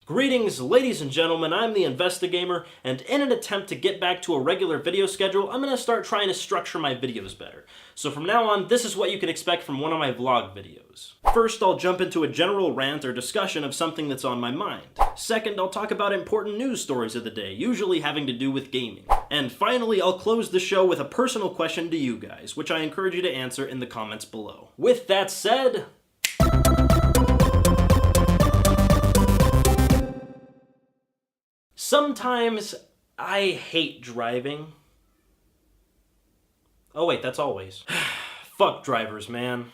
Greetings, ladies and gentlemen, I'm the Investigamer, and in an attempt to get back to a regular video schedule, I'm going to start trying to structure my videos better. So from now on, this is what you can expect from one of my vlog videos. First, I'll jump into a general rant or discussion of something that's on my mind. Second, I'll talk about important news stories of the day, usually having to do with gaming. And finally, I'll close the show with a personal question to you guys, which I encourage you to answer in the comments below. With that said, sometimes I hate driving. Oh wait, that's always. Fuck drivers, man.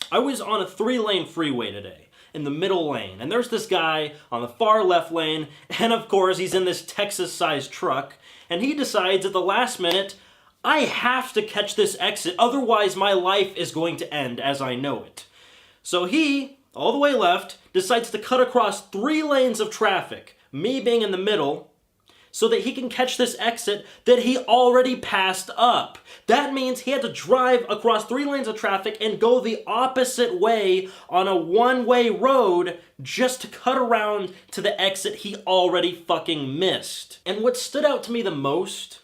I was on a 3-lane freeway today, in the middle lane, and there's this guy on the far left lane, and of course he's in this Texas-sized truck, and he decides at the last minute, I have to catch this exit, otherwise my life is going to end as I know it. So he, all the way left, decides to cut across 3 lanes of traffic, me being in the middle, so that he can catch this exit that he already passed up. That means he had to drive across 3 lanes of traffic and go the opposite way on a one-way road just to cut around to the exit he already fucking missed. And what stood out to me the most,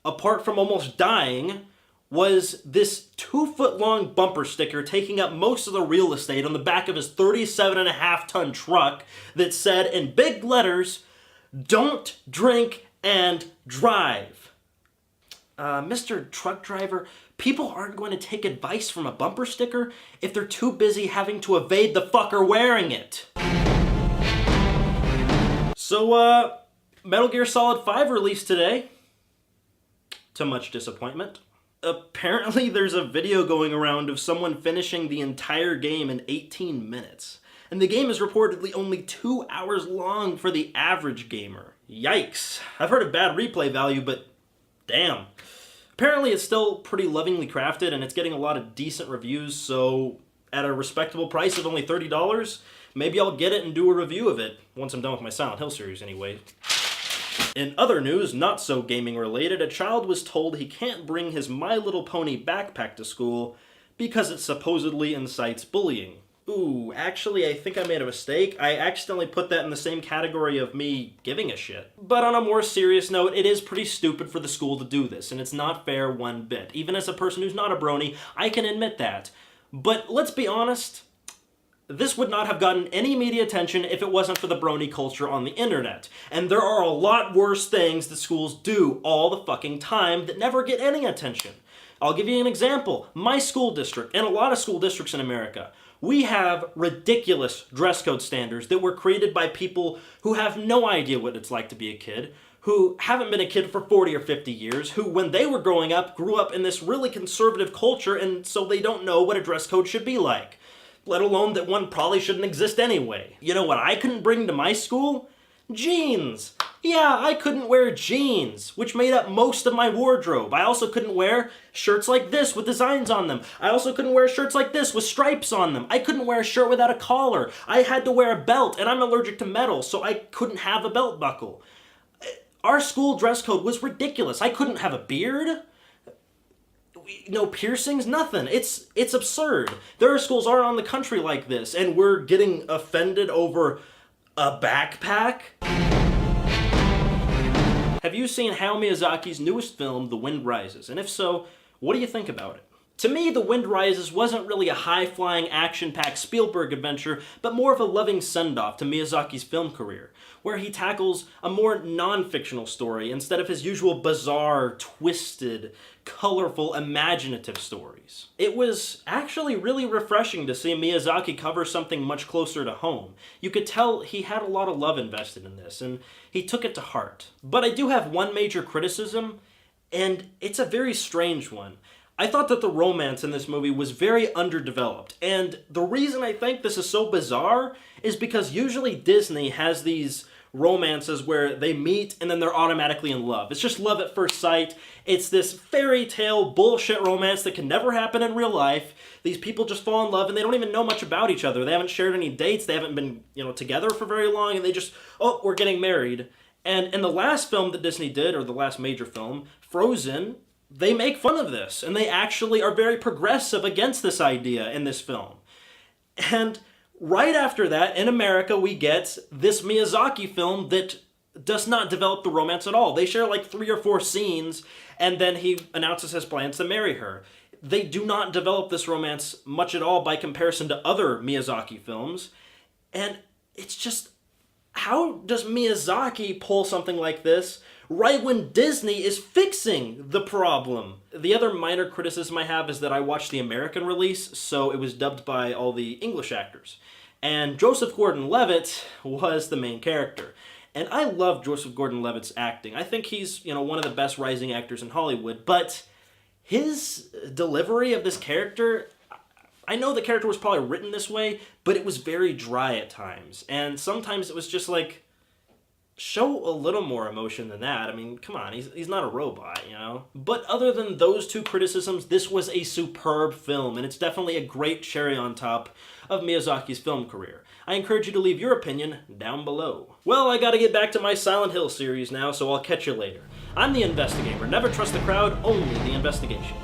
apart from almost dying, was this 2-foot-long bumper sticker taking up most of the real estate on the back of his 37.5-ton truck that said in big letters, "Don't drink and drive." Mr. Truck Driver, people aren't going to take advice from a bumper sticker if they're too busy having to evade the fucker wearing it. So, Metal Gear Solid 5 released today, to much disappointment. Apparently there's a video going around of someone finishing the entire game in 18 minutes. And the game is reportedly only 2 hours long for the average gamer. Yikes. I've heard of bad replay value, but damn. Apparently it's still pretty lovingly crafted and it's getting a lot of decent reviews, so at a respectable price of only $30, maybe I'll get it and do a review of it once I'm done with my Silent Hill series anyway. In other news, not so gaming related, a child was told he can't bring his My Little Pony backpack to school because it supposedly incites bullying. Ooh, actually, I think I made a mistake. I accidentally put that in the same category of me giving a shit. But on a more serious note, it is pretty stupid for the school to do this, and it's not fair one bit. Even as a person who's not a brony, I can admit that. But let's be honest, this would not have gotten any media attention if it wasn't for the brony culture on the internet. And there are a lot worse things that schools do all the fucking time that never get any attention. I'll give you an example. My school district, and a lot of school districts in America, we have ridiculous dress code standards that were created by people who have no idea what it's like to be a kid, who haven't been a kid for 40 or 50 years, who when they were growing up, grew up in this really conservative culture, and so they don't know what a dress code should be like. Let alone that one probably shouldn't exist anyway. You know what I couldn't bring to my school? Jeans. Yeah, I couldn't wear jeans, which made up most of my wardrobe. I also couldn't wear shirts like this with designs on them. I also couldn't wear shirts like this with stripes on them. I couldn't wear a shirt without a collar. I had to wear a belt, and I'm allergic to metal, so I couldn't have a belt buckle. Our school dress code was ridiculous. I couldn't have a beard. No piercings, nothing. It's absurd. There are schools all around the country like this, and we're getting offended over a backpack? Have you seen Hayao Miyazaki's newest film, The Wind Rises? And if so, what do you think about it? To me, The Wind Rises wasn't really a high-flying, action-packed Spielberg adventure, but more of a loving send-off to Miyazaki's film career, where he tackles a more non-fictional story instead of his usual bizarre, twisted, colorful, imaginative stories. It was actually really refreshing to see Miyazaki cover something much closer to home. You could tell he had a lot of love invested in this, and he took it to heart. But I do have one major criticism, and it's a very strange one. I thought that the romance in this movie was very underdeveloped, and the reason I think this is so bizarre is because usually Disney has these romances where they meet and then they're automatically in love. It's just love at first sight. It's this fairy tale bullshit romance that can never happen in real life. These people just fall in love and they don't even know much about each other. They haven't shared any dates. They haven't been, together for very long, and they just, oh, we're getting married. And in the last film that Disney did, or the last major film, Frozen, they make fun of this, and they actually are very progressive against this idea in this film. And Right after that, in America, we get this Miyazaki film that does not develop the romance at all. They share like 3 or 4 scenes, and then he announces his plans to marry her. They do not develop this romance much at all by comparison to other Miyazaki films. And it's just, how does Miyazaki pull something like this right when Disney is fixing the problem? The other minor criticism I have is that I watched the American release, so it was dubbed by all the English actors. And Joseph Gordon-Levitt was the main character. And I love Joseph Gordon-Levitt's acting. I think he's, one of the best rising actors in Hollywood, but his delivery of this character, I know the character was probably written this way, but it was very dry at times. And sometimes it was just like, show a little more emotion than that. I mean, come on, he's not a robot, But other than those 2 criticisms, this was a superb film, and it's definitely a great cherry on top of Miyazaki's film career. I encourage you to leave your opinion down below. Well, I gotta get back to my Silent Hill series now, so I'll catch you later. I'm the Investigamer. Never trust the crowd, only the investigation.